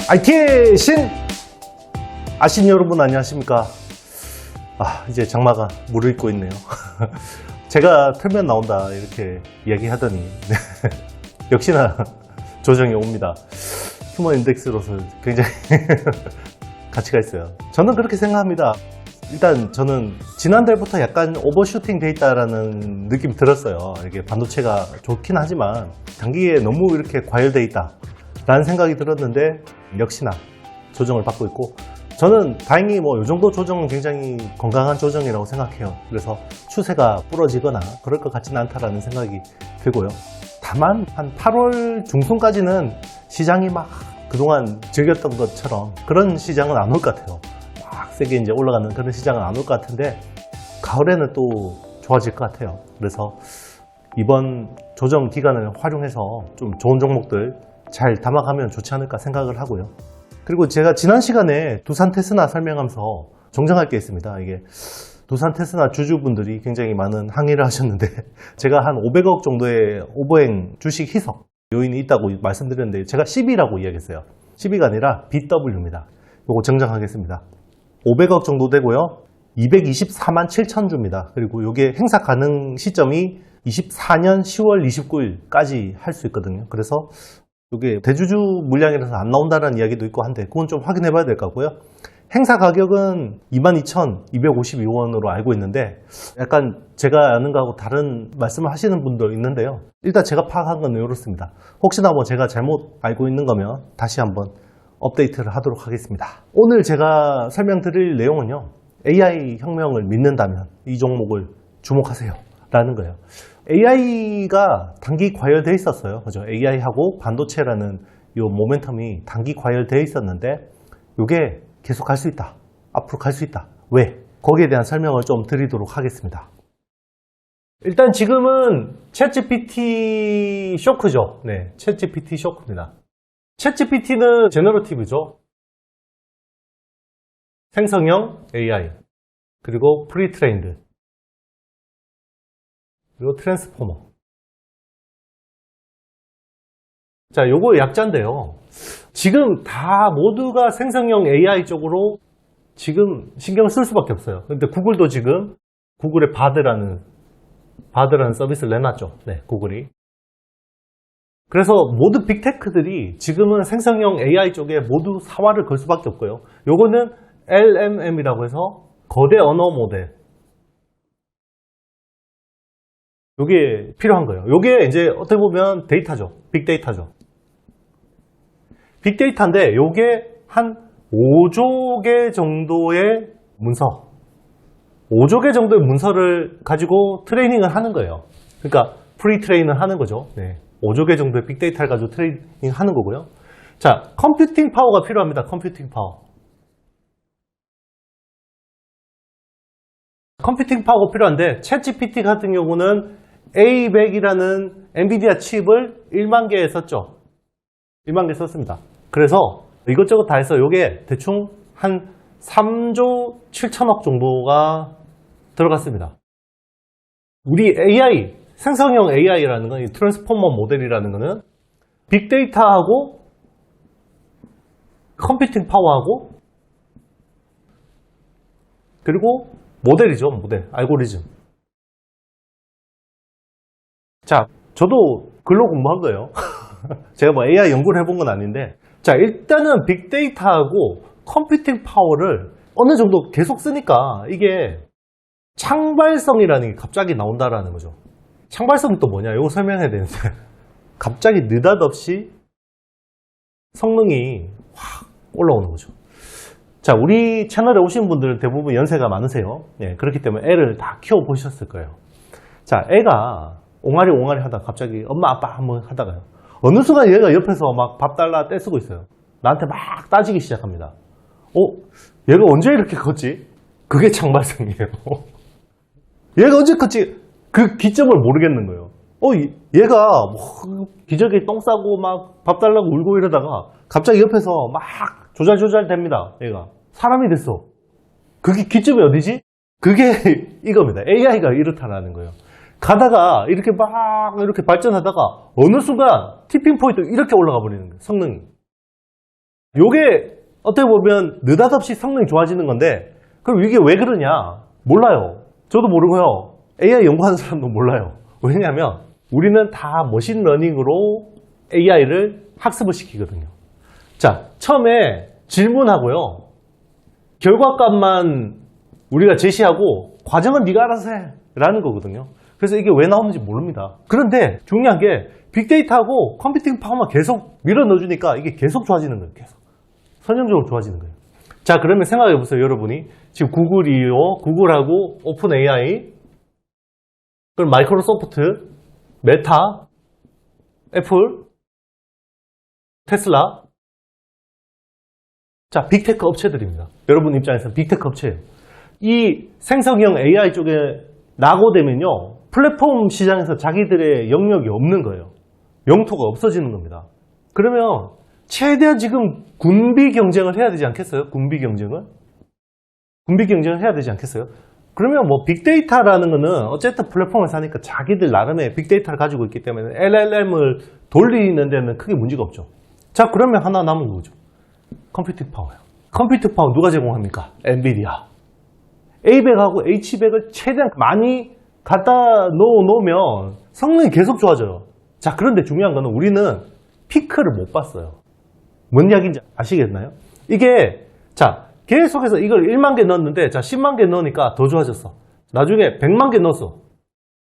IT의 신! 아신 여러분 안녕하십니까? 이제 장마가 물을 잇고 있네요. 제가 틀면 나온다 이렇게 이야기하더니 역시나 조정이 옵니다. 휴먼 인덱스로서 굉장히 가치가 있어요. 저는 그렇게 생각합니다. 일단 저는 지난달부터 약간 오버슈팅 돼 있다라는 느낌이 들었어요. 이게 반도체가 좋긴 하지만 단기에 너무 이렇게 과열돼 있다 라는 생각이 들었는데 역시나 조정을 받고 있고, 저는 다행히 요 정도 조정은 굉장히 건강한 조정이라고 생각해요. 그래서 추세가 부러지거나 그럴 것 같지는 않다라는 생각이 들고요. 다만 한 8월 중순까지는 시장이 막 그동안 즐겼던 것처럼 그런 시장은 안 올 것 같아요. 막 세게 이제 올라가는 그런 시장은 안 올 것 같은데 가을에는 또 좋아질 것 같아요. 그래서 이번 조정 기간을 활용해서 좀 좋은 종목들 잘 담아가면 좋지 않을까 생각을 하고요. 그리고 제가 지난 시간에 두산 테스나 설명하면서 정정할 게 있습니다. 이게 두산 테스나 주주분들이 굉장히 많은 항의를 하셨는데 제가 한 500억 정도의 오버행 주식 희석 요인이 있다고 말씀드렸는데 제가 10이라고 이야기했어요. 10이가 아니라 BW입니다. 이거 정정하겠습니다. 500억 정도 되고요. 224만 7천 주입니다. 그리고 이게 행사 가능 시점이 24년 10월 29일까지 할 수 있거든요. 그래서 이게 대주주 물량이라서 안 나온다는 이야기도 있고 한데 그건 좀 확인해 봐야 될 것 같고요. 행사 가격은 22,252원으로 알고 있는데 약간 제가 아는 거하고 다른 말씀을 하시는 분도 있는데요. 일단 제가 파악한 건 이렇습니다. 혹시나 제가 잘못 알고 있는 거면 다시 한번 업데이트를 하도록 하겠습니다. 오늘 제가 설명드릴 내용은요, AI 혁명을 믿는다면 이 종목을 주목하세요 라는 거예요. AI가 단기 과열되어 있었어요. 그죠? AI하고 반도체라는 이 모멘텀이 단기 과열되어 있었는데 이게 계속 갈 수 있다. 앞으로 갈 수 있다. 왜? 거기에 대한 설명을 좀 드리도록 하겠습니다. 일단 지금은 챗GPT 쇼크죠. 네, 챗GPT 쇼크입니다. 챗GPT는 제너러티브죠. 생성형 AI, 그리고 프리트레인드, 그리고 트랜스포머. 자, 요거 약자인데요. 지금 다 모두가 생성형 AI 쪽으로 지금 신경을 쓸 수밖에 없어요. 근데 구글도 지금 구글의 바드라는 서비스를 내놨죠. 네, 구글이. 그래서 모든 빅테크들이 지금은 생성형 AI 쪽에 모두 사활을 걸 수밖에 없고요. 요거는 LMM이라고 해서 거대 언어 모델. 요게 필요한 거예요. 요게 이제 어떻게 보면 데이터죠. 빅데이터죠. 빅데이터인데 요게 한 5조 개 정도의 문서, 5조 개 정도의 문서를 가지고 트레이닝을 하는 거예요. 그러니까 프리트레인을 하는 거죠. 네. 5조 개 정도의 빅데이터를 가지고 트레이닝 하는 거고요. 자, 컴퓨팅 파워가 필요합니다. 컴퓨팅 파워. 컴퓨팅 파워가 필요한데 챗GPT 같은 경우는 A100이라는 엔비디아 칩을 1만 개 썼죠. 1만 개 썼습니다. 그래서 이것저것 다 해서 이게 대충 한 3조 7천억 정도가 들어갔습니다. 우리 AI, 생성형 AI라는 건, 이 트랜스포머 모델이라는 거는 빅데이터하고 컴퓨팅 파워하고 그리고 모델이죠. 모델, 알고리즘. 자, 저도 글로 공부한 거예요. 제가 AI 연구를 해본 건 아닌데, 자, 일단은 빅데이터하고 컴퓨팅 파워를 어느 정도 계속 쓰니까 이게 창발성이라는 게 갑자기 나온다라는 거죠. 창발성이 또 뭐냐? 이거 설명해야 되는데 갑자기 느닷없이 성능이 확 올라오는 거죠. 자, 우리 채널에 오신 분들은 대부분 연세가 많으세요. 예, 그렇기 때문에 애를 다 키워보셨을 거예요. 자, 애가 옹알이 하다가 갑자기 엄마 아빠 한번 하다가요, 어느 순간 얘가 옆에서 막 밥 달라 떼쓰고 있어요. 나한테 막 따지기 시작합니다. 얘가 언제 이렇게 컸지? 그게 창발성이에요. 얘가 언제 컸지? 그 기점을 모르겠는 거예요. 얘가 기저귀 똥 싸고 막 밥 달라고 울고 이러다가 갑자기 옆에서 막 조잘조잘 됩니다. 얘가 사람이 됐어. 그게 기점이 어디지? 그게 이겁니다. AI가 이렇다라는 거예요. 가다가 이렇게 막 이렇게 발전하다가 어느 순간 티핑 포인트 이렇게 올라가 버리는 거예요. 성능이. 요게 어떻게 보면 느닷없이 성능이 좋아지는 건데, 그럼 이게 왜 그러냐? 몰라요. 저도 모르고요. AI 연구하는 사람도 몰라요. 왜냐하면 우리는 다 머신러닝으로 AI를 학습을 시키거든요. 자, 처음에 질문하고요. 결과값만 우리가 제시하고 과정은 네가 알아서 해 라는 거거든요. 그래서 이게 왜 나오는지 모릅니다. 그런데 중요한 게 빅데이터하고 컴퓨팅 파워만 계속 밀어 넣어주니까 이게 계속 좋아지는 거예요. 계속. 선형적으로 좋아지는 거예요. 자, 그러면 생각해 보세요. 여러분이 지금 구글이요, 구글하고 오픈 AI, 그럼 마이크로소프트, 메타, 애플, 테슬라. 자, 빅테크 업체들입니다. 여러분 입장에서 빅테크 업체예요. 이 생성형 AI 쪽에 낙오되면요, 플랫폼 시장에서 자기들의 영역이 없는 거예요. 영토가 없어지는 겁니다. 그러면 최대한 지금 군비 경쟁을 해야 되지 않겠어요? 군비 경쟁을 해야 되지 않겠어요? 그러면 뭐 빅데이터라는 거는 어쨌든 플랫폼을 사니까 자기들 나름의 빅데이터를 가지고 있기 때문에 LLM을 돌리는 데는 크게 문제가 없죠. 자, 그러면 하나 남은 거죠. 컴퓨팅 파워요. 컴퓨팅 파워 누가 제공합니까? 엔비디아. A100하고 H100을 최대한 많이 갖다 놓으면 성능이 계속 좋아져요. 자, 그런데 중요한 거는 우리는 피크를 못 봤어요. 뭔 이야기인지 아시겠나요? 이게, 자, 계속해서 이걸 1만 개 넣었는데, 자, 10만 개 넣으니까 더 좋아졌어. 나중에 100만 개 넣었어.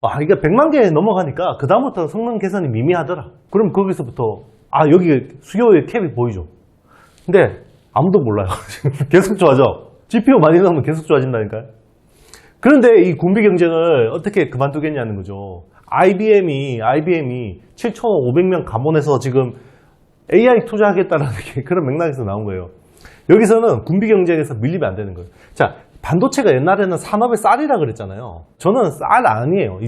아, 이게 100만 개 넘어가니까 그다음부터 성능 개선이 미미하더라. 그럼 거기서부터, 아, 여기 수요의 캡이 보이죠. 근데 아무도 몰라요. 계속 좋아져. GPU 많이 넣으면 계속 좋아진다니까요. 그런데 이 군비 경쟁을 어떻게 그만두겠냐는 거죠. IBM이 7,500명 감원해서 지금 AI 투자하겠다라는 게 그런 맥락에서 나온 거예요. 여기서는 군비 경쟁에서 밀리면 안 되는 거예요. 자, 반도체가 옛날에는 산업의 쌀이라 그랬잖아요. 저는 쌀 아니에요.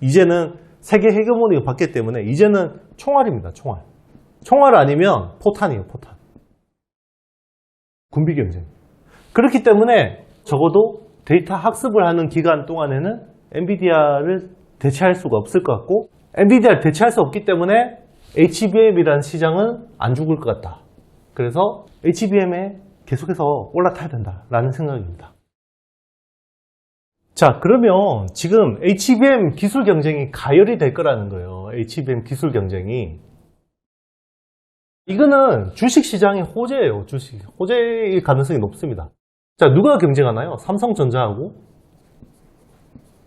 이제는 세계 헤게모니가 바뀌기 때문에 이제는 총알입니다. 총알 아니면 포탄이에요. 포탄. 군비 경쟁. 그렇기 때문에 적어도 데이터 학습을 하는 기간 동안에는 엔비디아를 대체할 수가 없을 것 같고, 엔비디아를 대체할 수 없기 때문에 HBM이라는 시장은 안 죽을 것 같다. 그래서 HBM에 계속해서 올라타야 된다라는 생각입니다. 자, 그러면 지금 HBM 기술 경쟁이 가열이 될 거라는 거예요. HBM 기술 경쟁이. 이거는 주식시장의 호재예요. 호재일 가능성이 높습니다. 자, 누가 경쟁하나요? 삼성전자하고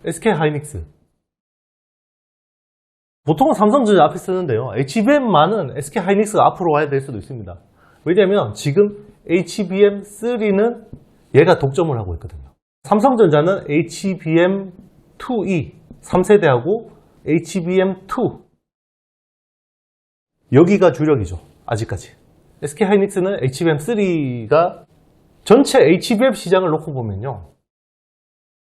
SK하이닉스. 보통은 삼성전자 앞에 쓰는데요. HBM만은 SK하이닉스가 앞으로 와야 될 수도 있습니다. 왜냐하면 지금 HBM3는 얘가 독점을 하고 있거든요. 삼성전자는 HBM2E 3세대하고 HBM2 여기가 주력이죠. 아직까지. SK하이닉스는 HBM3가 전체 HBM 시장을 놓고 보면요.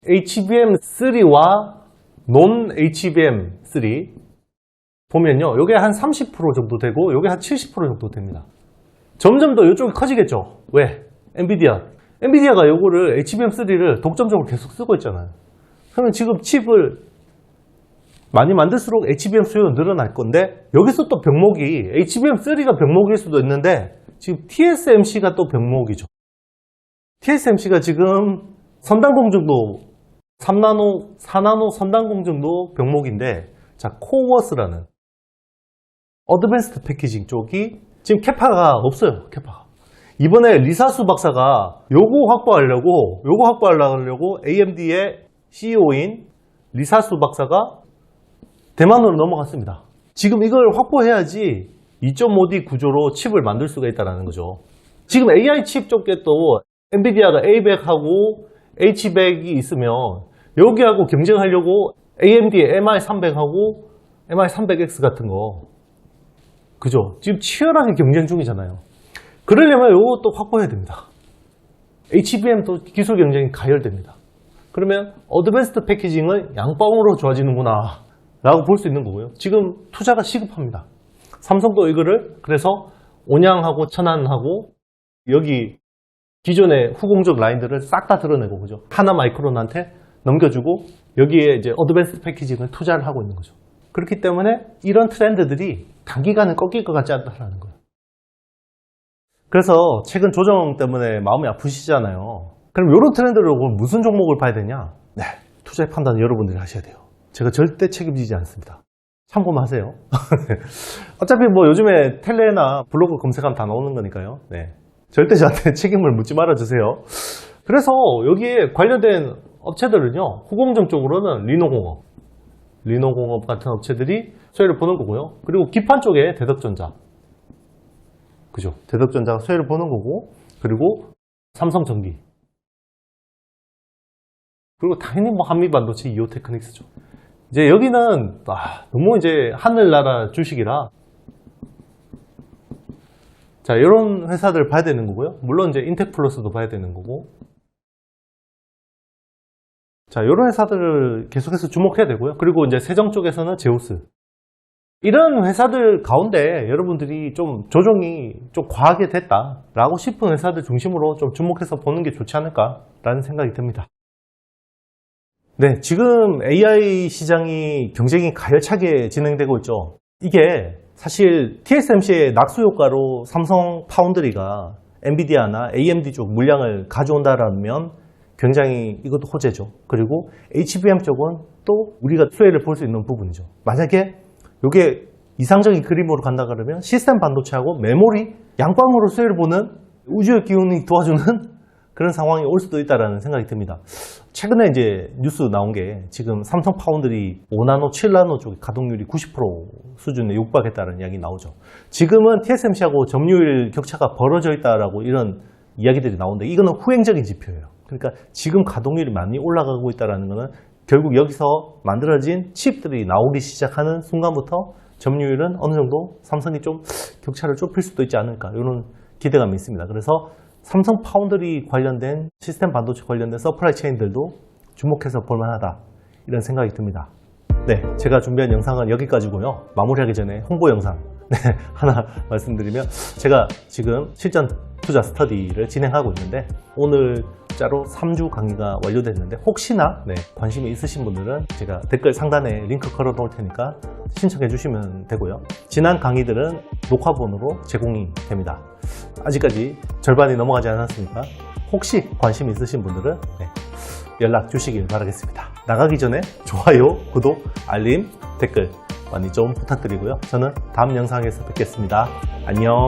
HBM3와 논 HBM3 보면요. 요게 한 30% 정도 되고 요게 한 70% 정도 됩니다. 점점 더 이쪽이 커지겠죠. 왜? 엔비디아가 요거를 HBM3를 독점적으로 계속 쓰고 있잖아요. 그러면 지금 칩을 많이 만들수록 HBM 수요는 늘어날 건데, 여기서 또 병목이 HBM3가 병목일 수도 있는데 지금 TSMC가 또 병목이죠. TSMC가 지금 선단 공정도 3나노, 4나노 선단 공정도 병목인데, 자, 코워스라는 어드밴스드 패키징 쪽이 지금 캐파가 없어요. 캐파가. 이번에 리사수 박사가 요거 확보하려고 AMD의 CEO인 리사수 박사가 대만으로 넘어갔습니다. 지금 이걸 확보해야지 2.5D 구조로 칩을 만들 수가 있다는 거죠. 지금 AI 칩 쪽에 또 엔비디아가 A100하고 H100이 있으면 여기하고 경쟁하려고 AMD의 MI300하고 MI300X 같은 거, 그죠? 지금 치열하게 경쟁 중이잖아요. 그러려면 이것도 확보해야 됩니다. HBM도 기술 경쟁이 가열됩니다. 그러면 어드밴스드 패키징은 양방으로 좋아지는구나 라고 볼 수 있는 거고요. 지금 투자가 시급합니다. 삼성도 이거를 그래서 온양하고 천안하고 여기 기존의 후공정 라인들을 싹 다 드러내고, 그죠? 하나 마이크론한테 넘겨주고 여기에 이제 어드밴스드 패키징을 투자를 하고 있는 거죠. 그렇기 때문에 이런 트렌드들이 단기간에 꺾일 것 같지 않다는 거예요. 그래서 최근 조정 때문에 마음이 아프시잖아요. 그럼 이런 트렌드를 무슨 종목을 봐야 되냐? 네, 투자의 판단은 여러분들이 하셔야 돼요. 제가 절대 책임지지 않습니다. 참고만 하세요. 어차피 뭐 요즘에 텔레나 블로그 검색하면 다 나오는 거니까요. 네, 절대 저한테 책임을 묻지 말아주세요. 그래서 여기에 관련된 업체들은요, 후공정 쪽으로는 리노공업 같은 업체들이 수혜를 보는 거고요. 그리고 기판 쪽에 대덕전자, 그죠? 대덕전자가 수혜를 보는 거고, 그리고 삼성전기, 그리고 당연히 뭐 한미반도체, 이오테크닉스죠. 이제 여기는 너무 이제 하늘나라 주식이라, 자, 이런 회사들 봐야 되는 거고요. 물론 이제 인텍플러스도 봐야 되는 거고. 자, 이런 회사들을 계속해서 주목해야 되고요. 그리고 이제 세정 쪽에서는 제우스. 이런 회사들 가운데 여러분들이 좀 조정이 좀 과하게 됐다라고 싶은 회사들 중심으로 좀 주목해서 보는 게 좋지 않을까라는 생각이 듭니다. 네, 지금 AI 시장이 경쟁이 가열차게 진행되고 있죠. 이게 사실 TSMC의 낙수 효과로 삼성 파운드리가 엔비디아나 AMD 쪽 물량을 가져온다라면 굉장히 이것도 호재죠. 그리고 HBM 쪽은 또 우리가 수혜를 볼 수 있는 부분이죠. 만약에 이게 이상적인 그림으로 간다 그러면 시스템 반도체하고 메모리, 양광으로 수혜를 보는 우주의 기운이 도와주는 그런 상황이 올 수도 있다는 생각이 듭니다. 최근에 이제 뉴스 나온 게 지금 삼성 파운드리 5나노, 7나노 쪽의 가동률이 90% 수준에 육박했다는 이야기 나오죠. 지금은 TSMC하고 점유율 격차가 벌어져 있다라고 이런 이야기들이 나오는데 이거는 후행적인 지표예요. 그러니까 지금 가동률이 많이 올라가고 있다는 것은 결국 여기서 만들어진 칩들이 나오기 시작하는 순간부터 점유율은 어느 정도 삼성이 좀 격차를 좁힐 수도 있지 않을까 이런 기대감이 있습니다. 그래서 삼성 파운드리 관련된 시스템 반도체 관련된 서플라이 체인들도 주목해서 볼만하다 이런 생각이 듭니다. 네, 제가 준비한 영상은 여기까지고요. 마무리하기 전에 홍보 영상 하나 말씀드리면 제가 지금 실전 투자 스터디를 진행하고 있는데 오늘자로 3주 강의가 완료됐는데 혹시나 관심이 있으신 분들은 제가 댓글 상단에 링크 걸어 놓을 테니까 신청해 주시면 되고요. 지난 강의들은 녹화본으로 제공이 됩니다. 아직까지 절반이 넘어가지 않았으니까 혹시 관심 있으신 분들은 연락 주시길 바라겠습니다. 나가기 전에 좋아요, 구독, 알림, 댓글 많이 좀 부탁드리고요. 저는 다음 영상에서 뵙겠습니다. 안녕.